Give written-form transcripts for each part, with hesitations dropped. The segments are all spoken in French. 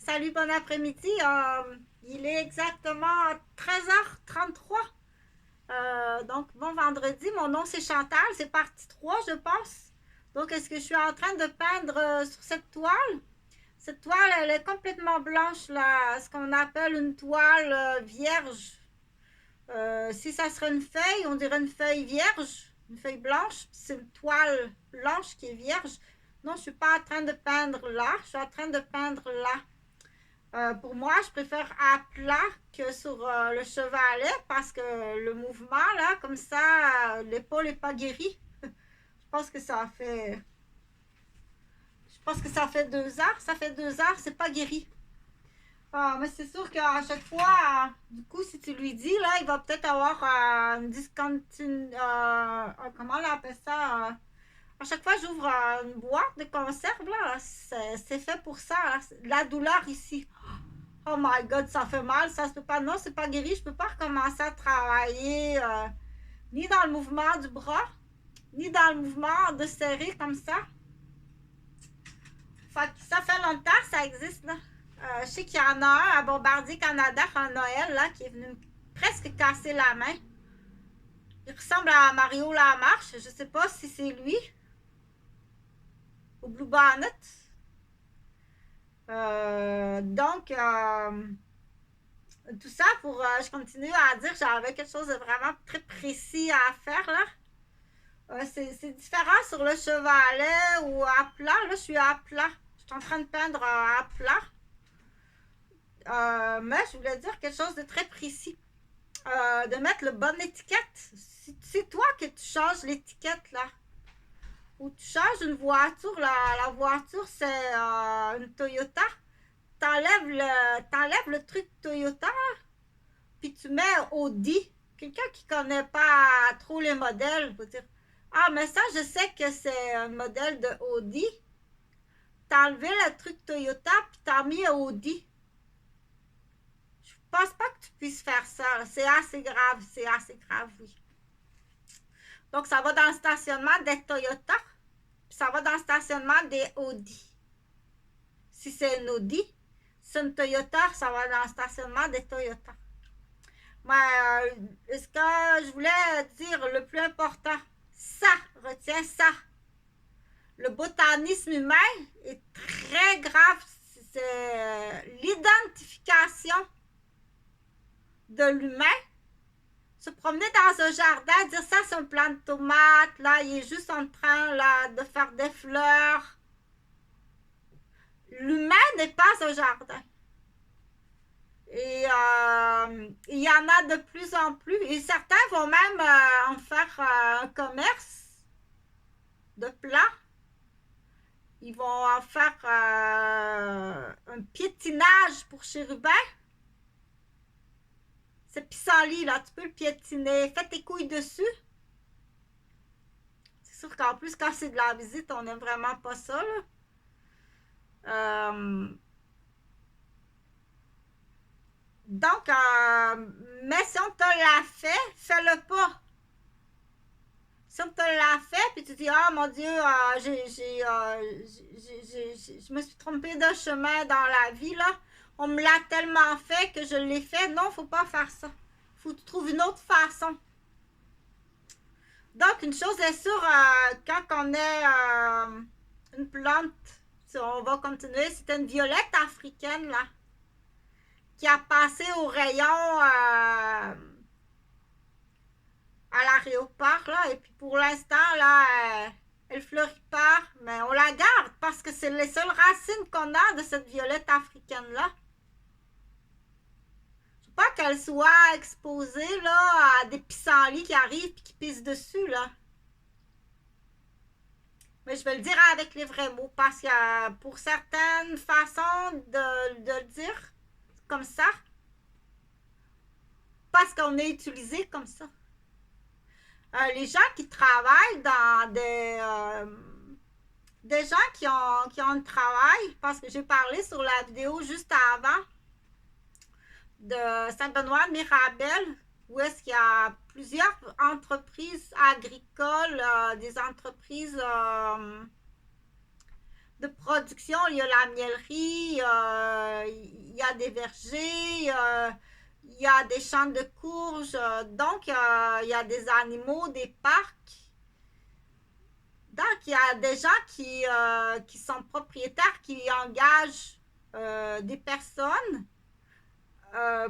Salut, bon après-midi. Il est exactement 13h33. Donc, bon vendredi. Mon nom, c'est Chantal. C'est partie 3, je pense. Donc, est-ce que je suis en train de peindre sur cette toile? Cette toile, elle est complètement blanche, là. Ce qu'on appelle une toile vierge. Si ça serait une feuille, on dirait une feuille vierge, une feuille blanche. C'est une toile blanche qui est vierge. Non, je suis pas en train de peindre là. Je suis en train de peindre là. Pour moi, je préfère à plat que sur le chevalet parce que le mouvement, là, comme ça, l'épaule n'est pas guérie. Je pense que ça fait... Je pense que ça fait 2 heures. Ça fait 2 heures, c'est pas guéri. Mais c'est sûr qu'à chaque fois, du coup, si tu lui dis, là, il va peut-être avoir une discontinu... comment on appelle ça? À chaque fois, j'ouvre une boîte de conserve, là, c'est fait pour ça. Là. La douleur ici. Oh my god, ça fait mal, ça se peut pas. Non, c'est pas guéri. Je peux pas recommencer à travailler ni dans le mouvement du bras, ni dans le mouvement de serrer comme ça. Ça fait longtemps que ça existe, là. Je sais qu'il y en a un à Bombardier Canada en Noël, là, qui est venu presque casser la main. Il ressemble à Mario Lamarche. Je sais pas si c'est lui. Au Blue Bonnet. Donc, tout ça pour, je continue à dire que j'avais quelque chose de vraiment très précis à faire, là. C'est différent sur le chevalet ou à plat. Là, je suis à plat. Je suis en train de peindre à plat. Mais je voulais dire quelque chose de très précis. De mettre le bonne étiquette. C'est toi que tu changes l'étiquette, là. Ou tu changes une voiture, la voiture, c'est une Toyota. T'enlèves le truc Toyota, puis tu mets Audi. Quelqu'un qui connaît pas trop les modèles va dire, ah, mais ça, je sais que c'est un modèle de Audi. T'as enlevé le truc Toyota, puis t'as mis Audi. Je pense pas que tu puisses faire ça. C'est assez grave, oui. Donc, ça va dans le stationnement des Toyota, puis ça va dans le stationnement des Audi. Si c'est une Audi, c'est une Toyota, ça va dans le stationnement des Toyota. Mais ce que je voulais dire, le plus important, ça, retiens ça. Le botanisme humain est très grave. C'est l'identification de l'humain. Se promener dans un jardin, dire ça, c'est un plant de tomate, là, il est juste en train là, de faire des fleurs. L'humain n'est pas un jardin. Et il y en a de plus en plus. Et certains vont même en faire un commerce de plats. Ils vont en faire un piétinage pour chérubins. C'est pissenlit, là. Tu peux le piétiner. Fais tes couilles dessus. C'est sûr qu'en plus, quand c'est de la visite, on n'aime vraiment pas ça, là. Donc, mais si on te l'a fait, fais-le pas. Si on te l'a fait, puis tu dis, ah, mon Dieu, je me suis trompée de chemin dans la vie, là. On me l'a tellement fait que je l'ai fait. Non, faut pas faire ça. Faut que tu trouves une autre façon. Donc, une chose est sûre, quand on est une plante, on va continuer, c'est une violette africaine, là, qui a passé au rayon à l'aéroport, là, et puis pour l'instant, là, elle fleurit pas, mais on la garde parce que c'est les seules racines qu'on a de cette violette africaine-là. Je veux pas qu'elle soit exposée, là, à des pissenlits qui arrivent et qui pissent dessus, là. Mais je vais le dire avec les vrais mots parce que pour certaines façons de le dire comme ça, parce qu'on est utilisé comme ça. Les gens qui travaillent dans des gens qui ont un travail, parce que j'ai parlé sur la vidéo juste avant de Saint-Benoît-de-Mirabel, où est-ce qu'il y a plusieurs entreprises agricoles, des entreprises de production. Il y a la miellerie, il y a des vergers, il y a des champs de courges, donc il y a des animaux, des parcs. Donc, il y a des gens qui sont propriétaires, qui engagent des personnes euh,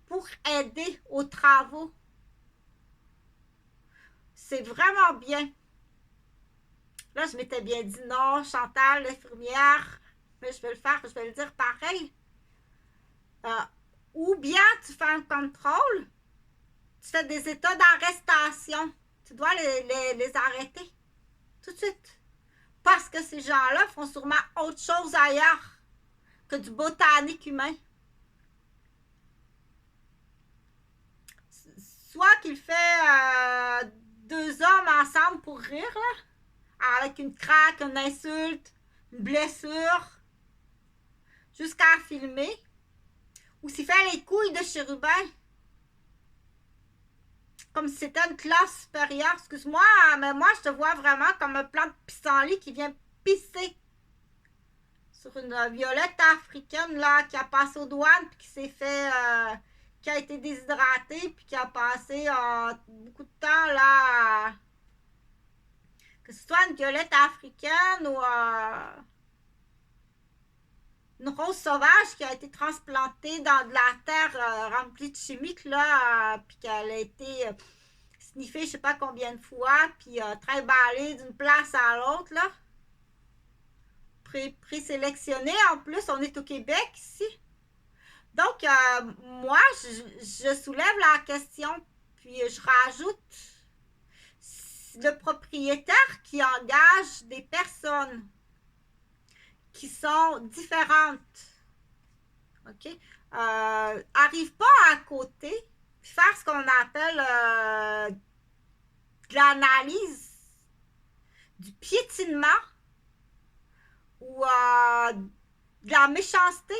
pour aider aux travaux. C'est vraiment bien. Là, je m'étais bien dit non, Chantal, l'infirmière, mais je vais le faire, je vais le dire pareil. Ou bien tu fais un contrôle, tu fais des états d'arrestation. Tu dois les arrêter tout de suite. Parce que ces gens-là font sûrement autre chose ailleurs que du botanique humain. Soit qu'il fait deux hommes ensemble pour rire, là, avec une craque, une insulte, une blessure, jusqu'à filmer, ou s'il fait les couilles de chérubin, comme si c'était une classe supérieure. Excuse-moi, mais moi, je te vois vraiment comme un plant de pissenlit qui vient pisser sur une violette africaine, là, qui a passé aux douanes, puis qui s'est fait... qui a été déshydratée, puis qui a passé beaucoup de temps, là, que ce soit une violette africaine ou une rose sauvage qui a été transplantée dans de la terre remplie de chimiques, là, puis qu'elle a été sniffée je sais pas combien de fois, puis trimballée d'une place à l'autre, là. Présélectionnée, en plus, on est au Québec, ici. Donc, moi, je soulève la question, puis je rajoute le propriétaire qui engage des personnes qui sont différentes, OK? Arrive pas à côté, puis faire ce qu'on appelle de l'analyse, du piétinement ou de la méchanceté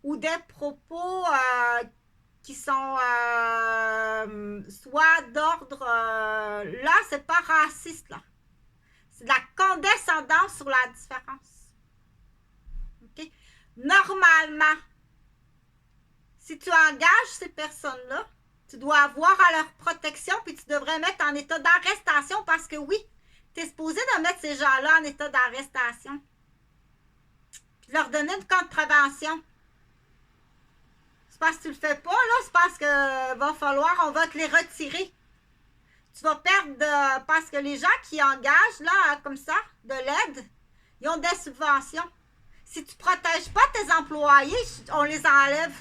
ou des propos qui sont soit d'ordre... là, c'est pas raciste, là. C'est de la condescendance sur la différence. OK? Normalement, si tu engages ces personnes-là, tu dois avoir à leur protection, puis tu devrais mettre en état d'arrestation parce que oui, tu es supposé de mettre ces gens-là en état d'arrestation. Puis leur donner une contravention. C'est parce que tu le fais pas, là, c'est parce que va falloir, on va te les retirer. Tu vas perdre parce que les gens qui engagent, là, comme ça, de l'aide, ils ont des subventions. Si tu protèges pas tes employés, on les enlève.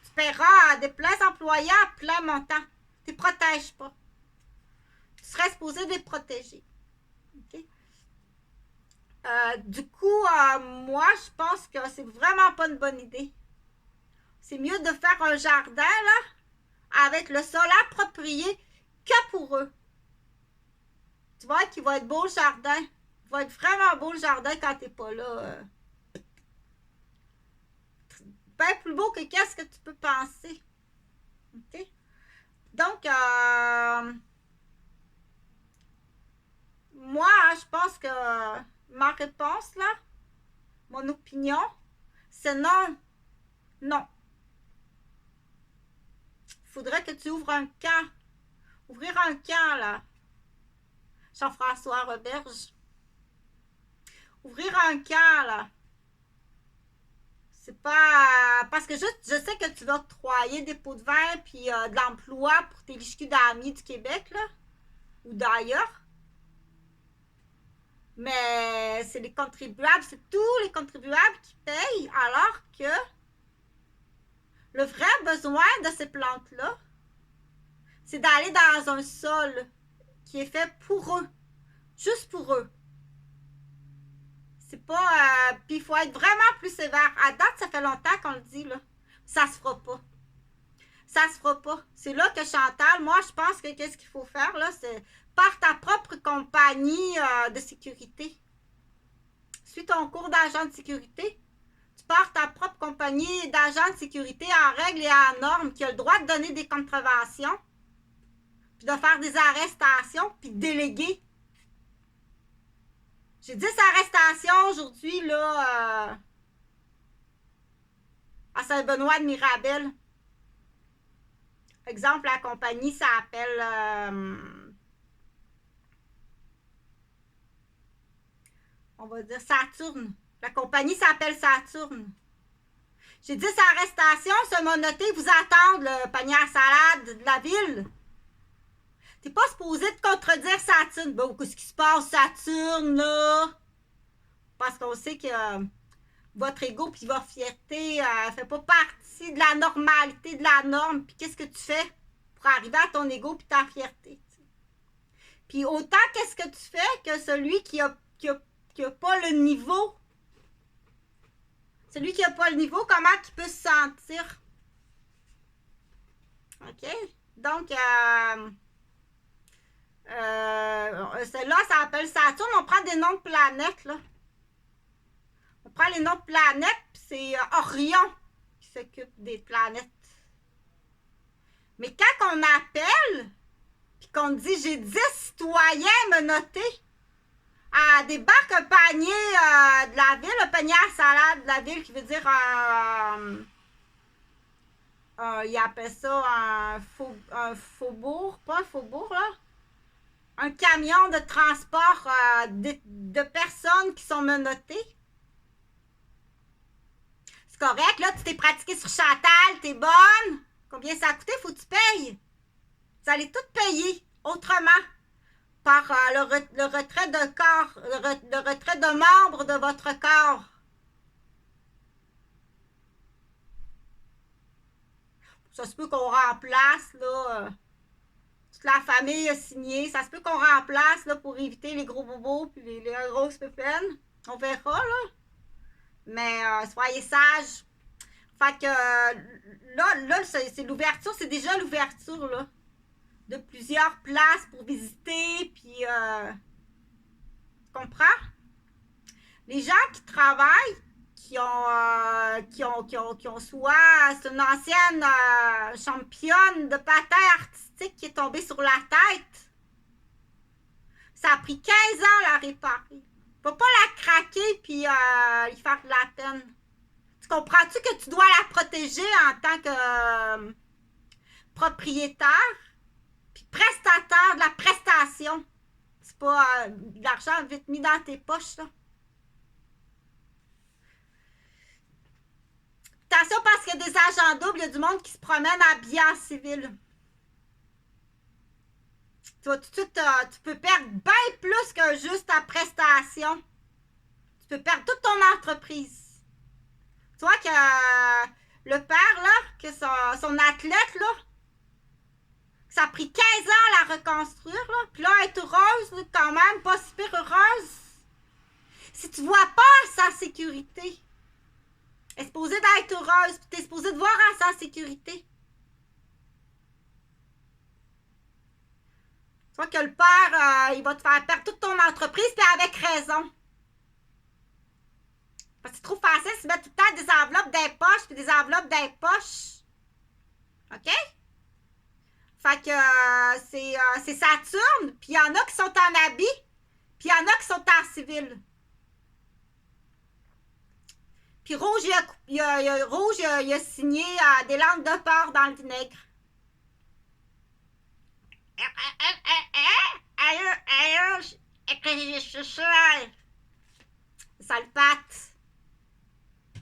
Tu paieras des pleins employés à plein montant. Tu les protèges pas. Tu serais supposé les protéger. Okay? Du coup, moi, je pense que c'est vraiment pas une bonne idée. C'est mieux de faire un jardin, là, avec le sol approprié que pour eux. Tu vois qu'il va être beau le jardin. Il va être vraiment beau le jardin quand t'es pas là. Bien plus beau que qu'est-ce que tu peux penser. OK? Donc, moi, je pense que ma réponse, là, mon opinion, c'est non. Non. Il faudrait que tu ouvres un camp. Ouvrir un camp, là. Jean-François Roberge. Ouvrir un camp, là. C'est pas... Parce que je sais que tu vas octroyer des pots de vin puis de l'emploi pour tes lichecus d'amis du Québec, là. Ou d'ailleurs. Mais c'est les contribuables, c'est tous les contribuables qui payent, alors que le vrai besoin de ces plantes-là, c'est d'aller dans un sol qui est fait pour eux. Juste pour eux. C'est pas... puis il faut être vraiment plus sévère. À date, ça fait longtemps qu'on le dit, là. Ça se fera pas. Ça se fera pas. C'est là que Chantal, moi, je pense que qu'est-ce qu'il faut faire, là, c'est par ta propre compagnie de sécurité. Suis ton cours d'agent de sécurité. Tu pars ta propre compagnie d'agents de sécurité en règle et en norme qui a le droit de donner des contraventions, puis de faire des arrestations, puis de déléguer. J'ai 10 arrestations aujourd'hui, là. Saint-Benoît de Mirabel. Exemple, la compagnie s'appelle on va dire Saturne. La compagnie s'appelle Saturne. J'ai dit sa arrestation, ce monoté vous attendre le panier à salade de la ville. T'es pas supposé te contredire Saturne. Bon, qu'est-ce qui se passe, Saturne, là? Parce qu'on sait que votre ego puis votre fierté fait pas partie de la normalité, de la norme. Puis qu'est-ce que tu fais pour arriver à ton ego puis ta fierté? T'sais? Puis autant qu'est-ce que tu fais que celui qui a pas le niveau. Celui qui a pas le niveau, comment il peut se sentir? OK? Donc, celle-là, ça s'appelle Saturne. On prend des noms de planètes, là. On prend les noms de planètes, puis c'est Orion qui s'occupe des planètes. Mais quand on appelle, puis qu'on dit « J'ai 10 citoyens menottés », à débarque un panier de la ville, un panier à salade de la ville, qui veut dire il appelle ça un faubourg, pas un faubourg, là. Un camion de transport de personnes qui sont menottées. C'est correct, là, tu t'es pratiqué sur Chantal, t'es bonne. Combien ça a coûté? Faut que tu payes. Vous allez tout payer autrement. Par le retrait de corps, le retrait de membres de votre corps. Ça se peut qu'on remplace, là, toute la famille a signé. Ça se peut qu'on remplace, là, pour éviter les gros bobos puis les grosses pépines. On verra, là. Mais soyez sages. Fait que là c'est l'ouverture, c'est déjà l'ouverture, là. De plusieurs places pour visiter, puis tu comprends? Les gens qui travaillent, qui ont soit, c'est une ancienne championne de patin artistique qui est tombée sur la tête. Ça a pris 15 ans à la réparer. Faut pas la craquer puis lui faire de la peine. Tu comprends-tu que tu dois la protéger en tant que propriétaire? Puis prestataire de la prestation. C'est pas de l'argent vite mis dans tes poches, là. Attention parce qu'il y a des agents doubles, il y a du monde qui se promène habillé en civil. Tu vois, tout de suite, tu peux perdre bien plus que juste ta prestation. Tu peux perdre toute ton entreprise. Tu vois que le père, là, que son athlète, là, ça a pris 15 ans à la reconstruire, là. Puis là, elle est heureuse, là, quand même, pas super heureuse. Si tu vois pas sa sécurité, elle est supposée d'être heureuse, puis t'es supposée de voir à sa sécurité. Tu vois que le père, il va te faire perdre toute ton entreprise, puis avec raison. Parce que c'est trop facile de se mettre tout le temps des enveloppes dans les poches, puis des enveloppes dans les poches. OK? Fait que c'est Saturne, puis il y en a qui sont en habit, puis il y en a qui sont en civil. Puis Rouge, il a signé des langues de porc dans le vinaigre. Salut Pat.